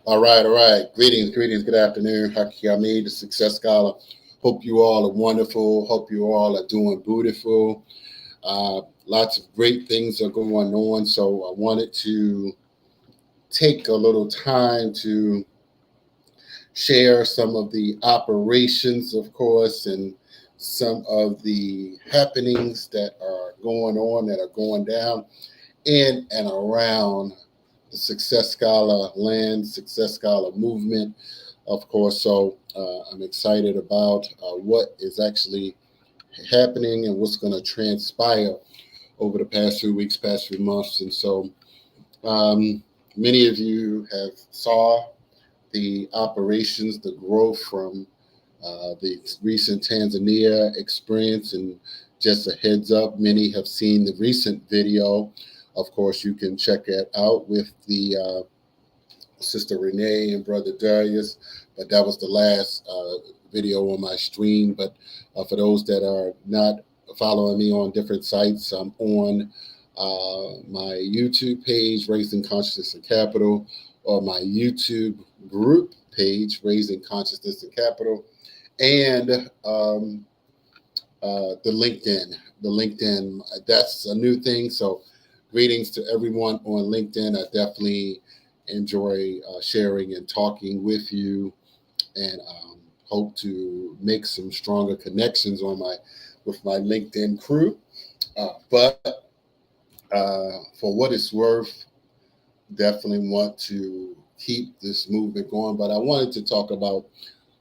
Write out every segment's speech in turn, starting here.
All right, all right. Greetings. Good afternoon. Hakiyami, the Success Scholar. Hope you all are wonderful. Hope you all are doing beautiful. Lots of great things are going on. So I wanted to take a little time to share some of the operations, of course, and some of the happenings that are going on, that are going down in and around the Success Scholar land, Success Scholar movement, of course. So I'm excited about what is actually happening and what's going to transpire over the past few weeks, past few months. And so um, many of you have saw the operations, the growth from the recent Tanzania experience. And just a heads up, many have seen the recent video. Of course, you can check it out with the Sister Renee and Brother Darius. But that was the last video on my stream. But for those that are not following me on different sites, I'm on my YouTube page, Raising Consciousness and Capital, or my YouTube group page, Raising Consciousness and Capital, and the LinkedIn. The LinkedIn, that's a new thing. So greetings to everyone on LinkedIn. I definitely enjoy sharing and talking with you, and hope to make some stronger connections on my with my LinkedIn crew. But for what it's worth, definitely want to keep this movement going. But I wanted to talk about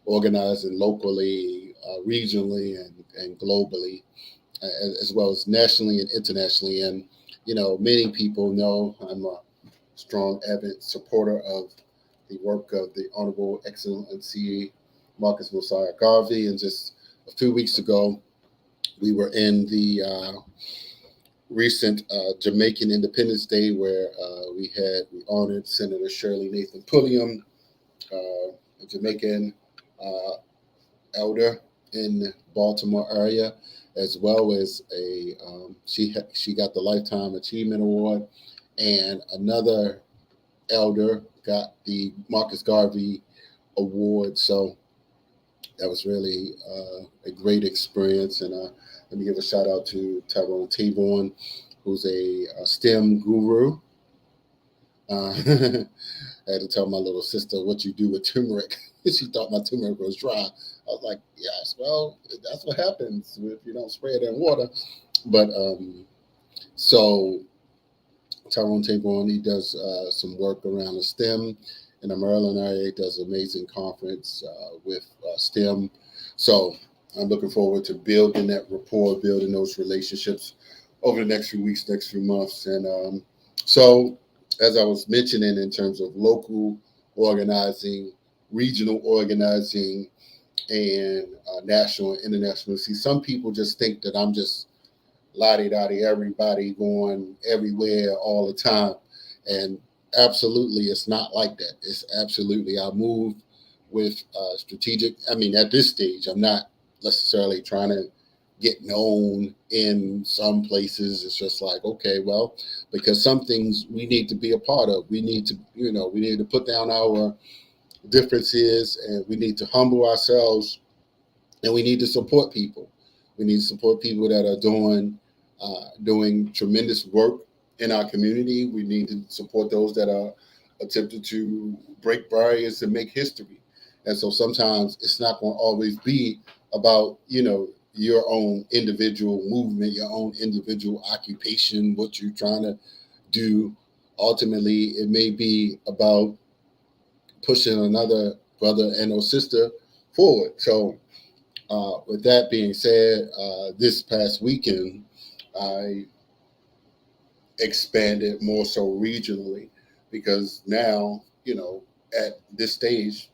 organizing locally, regionally, and globally, as well as nationally and internationally. And, many people know I'm a strong avid supporter of the work of the Honorable Excellency Marcus Mosiah Garvey. And just a few weeks ago, we were in the recent Jamaican Independence Day, where we honored Senator Shirley Nathan Pulliam, a Jamaican uh, elder in Baltimore area, as well as she got the Lifetime Achievement Award, and another elder got the Marcus Garvey Award. So that was really a great experience. And let me give a shout out to Tyrone Taborn, who's a STEM guru. I had to tell my little sister what you do with turmeric. She thought my turmeric was dry. I was like, yes, well, that's what happens if you don't spray it in water. But so Tyrone Taborn, he does some work around the STEM in the Maryland area. He does an amazing conference with STEM. So I'm looking forward to building that rapport, building those relationships over the next few weeks, next few months. And so, as I was mentioning, in terms of local organizing, regional organizing, and national and international, see, some people just think that I'm just lottie dottie, everybody going everywhere all the time. And absolutely, it's not like that. It's absolutely, I move with strategic. I mean, at this stage, I'm not necessarily trying to get known in some places. It's just like, okay, well, because some things we need to be a part of. We need to, we need to put down our differences, and we need to humble ourselves, and we need to support people. We need to support people that are doing tremendous work in our community. We need to support those that are attempting to break barriers and make history. And so sometimes it's not going to always be about, your own individual movement, your own individual occupation, what you're trying to do. Ultimately, it may be about pushing another brother and or sister forward. So with that being said, this past weekend, I expanded more so regionally, because now, at this stage,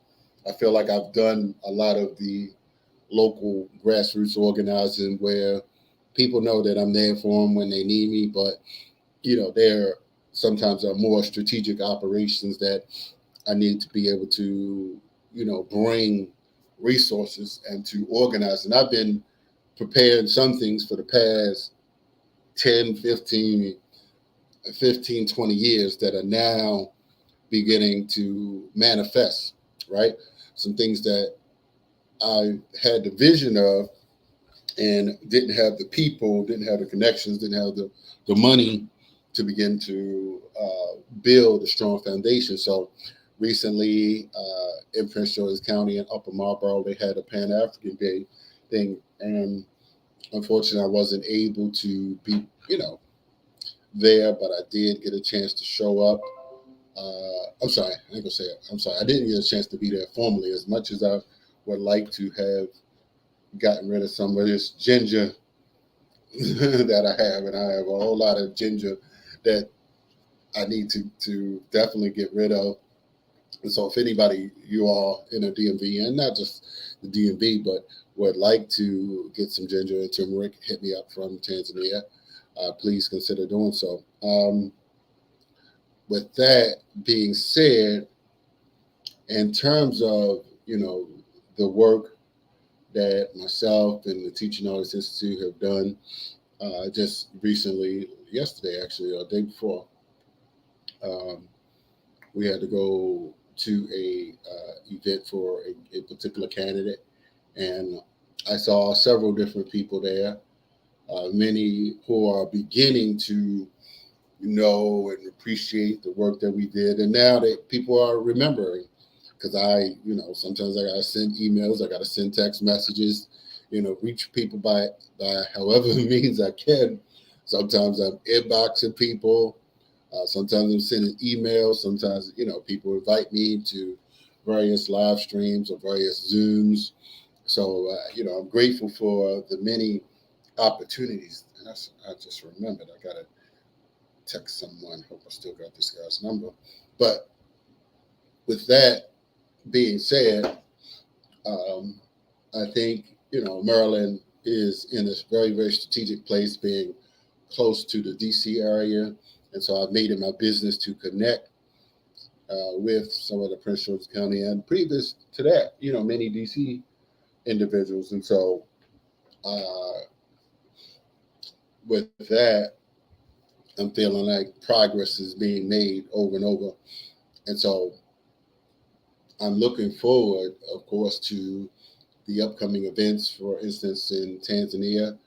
I feel like I've done a lot of the local grassroots organizing, where people know that I'm there for them when they need me. But, there sometimes are more strategic operations that I need to be able to, bring resources and to organize. And I've been preparing some things for the past 10, 15, 20 years that are now beginning to manifest, right? Some things that I had the vision of and didn't have the people, didn't have the connections, didn't have the money to begin to build a strong foundation. So recently in Prince George's County in Upper Marlboro, they had a Pan African Day thing. And unfortunately, I wasn't able to be, there, but I did get a chance to show up. I'm sorry, I ain't gonna say it. I'm sorry, I didn't get a chance to be there formally as much as I would like to have gotten rid of some of this ginger that I have, and I have a whole lot of ginger that I need to definitely get rid of. And so, if anybody, you all in the DMV, and not just the DMV, but would like to get some ginger and turmeric, hit me up from Tanzania. Please consider doing so. With that being said, in terms of the work that myself and the Teaching Artists Institute have done, just recently, yesterday actually, or the day before, um, we had to go to a event for a particular candidate, and I saw several different people there, many who are beginning to know and appreciate the work that we did, and now that people are remembering, because sometimes I gotta send emails, I gotta send text messages, reach people by however means I can. Sometimes I'm inboxing people. Sometimes I'm sending emails. Sometimes, people invite me to various live streams or various Zooms. So, I'm grateful for the many opportunities. And I just remembered, I got to text someone. Hope I still got this guy's number. But with that being said, um, I think, Maryland is in this very, very strategic place, being close to the DC area. And so I've made it my business to connect with some of the Prince George's County, and previous to that, many DC individuals. And so uh, with that, I'm feeling like progress is being made over and over. And so I'm looking forward, of course, to the upcoming events, for instance, in Tanzania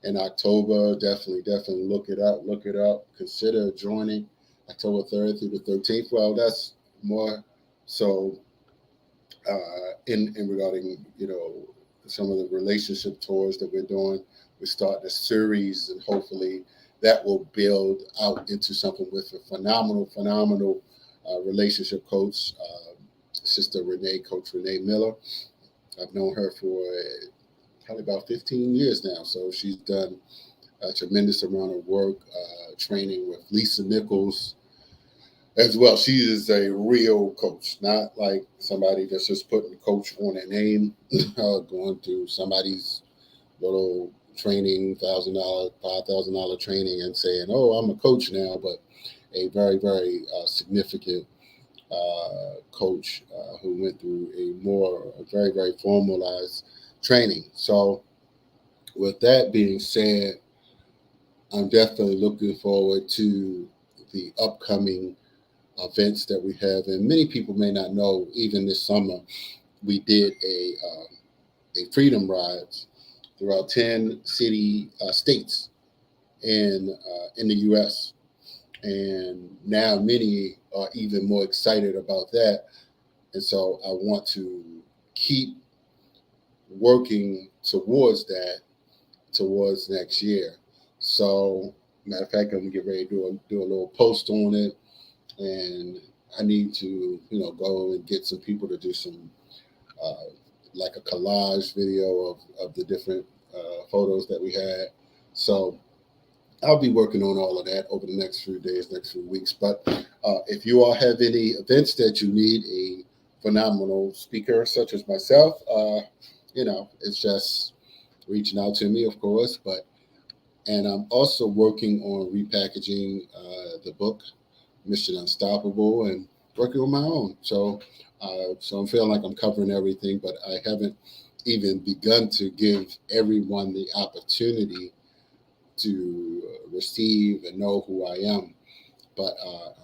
in October. Definitely look it up. Consider joining October 3rd through the 13th. Well, that's more so in regarding some of the relationship tours that we're doing. We start a series, and hopefully that will build out into something with a phenomenal relationship coach, Sister Renee, Coach Renee Miller. I've known her for probably about 15 years now, so she's done a tremendous amount of work training with Lisa Nichols as well. She is a real coach, not like somebody that's just putting coach on their name, going through somebody's little training, $1,000, $5,000 training, and saying, "Oh, I'm a coach now," but a very, very significant coach who went through a very, very formalized training. So, with that being said, I'm definitely looking forward to the upcoming events that we have. And many people may not know, even this summer, we did a freedom rides throughout 10 states in the U.S. And now many are even more excited about that. And so I want to keep working towards that, towards next year. So, matter of fact, I'm gonna get ready to do a little post on it, and I need to, go and get some people to do some, uh, like a collage video of the different photos that we had. So I'll be working on all of that over the next few days, next few weeks. But if you all have any events that you need a phenomenal speaker such as myself, it's just reaching out to me, of course. And I'm also working on repackaging the book Mission Unstoppable, and working on my own. So I'm feeling like I'm covering everything, but I haven't even begun to give everyone the opportunity to receive and know who I am. But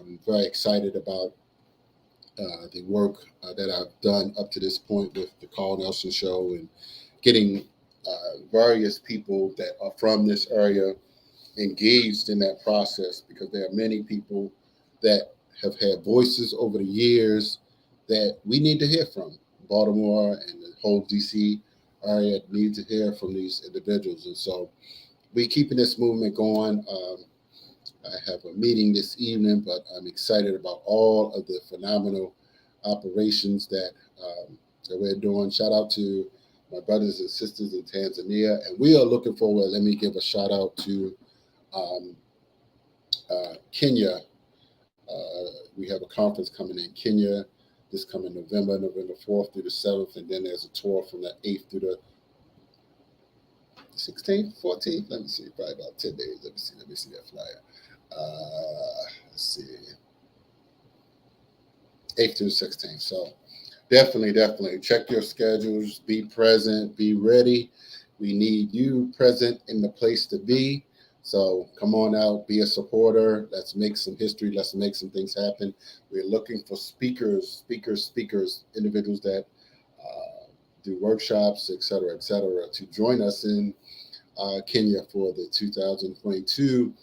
I'm very excited about the work that I've done up to this point with the Carl Nelson Show and getting various people that are from this area engaged in that process, because there are many people that have had voices over the years that we need to hear from. Baltimore and the whole DC area need to hear from these individuals. And so we keeping this movement going. I have a meeting this evening, but I'm excited about all of the phenomenal operations that we're doing. Shout out to my brothers and sisters in Tanzania, and we are looking forward. Let me give a shout out to um, Kenya. We have a conference coming in Kenya this coming November 4th through the 7th, and then there's a tour from the 8th through the 16th, 14th. Let me see, probably about 10 days. Let me see that flyer. Let's see, 8th through the 16th. So definitely check your schedules. Be present. Be ready. We need you present in the place to be. So come on out, be a supporter. Let's make some history. Let's make some things happen. We're looking for speakers, individuals that do workshops, et cetera, to join us in Kenya for the 2022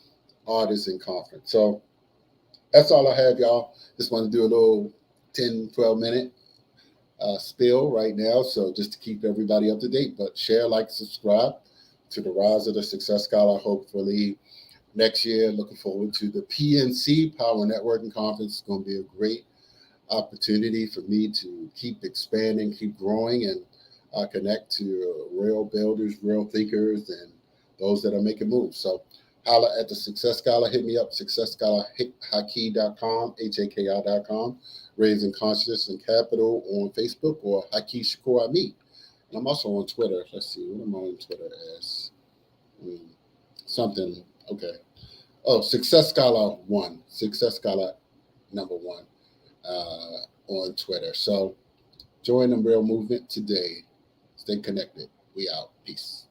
Artisan Conference. So that's all I have, y'all. Just want to do a little 10, 12 minute spill right now. So just to keep everybody up to date, but share, like, subscribe to the Rise of the Success Scholar. Hopefully next year, looking forward to the PNC Power Networking Conference. It's going to be a great opportunity for me to keep expanding, keep growing, and connect to real builders, real thinkers, and those that are making moves. So holla at the Success Scholar. Hit me up, successscholarhaki.com, HAKI.com, Raising Consciousness and Capital on Facebook, or Haki Shakur Ami. And I'm also on Twitter. Let's see, what am I on Twitter as? Something, okay. Oh, Success Scholar 1, Success Scholar number 1 on Twitter. So join the real movement today. Stay connected. We out. Peace.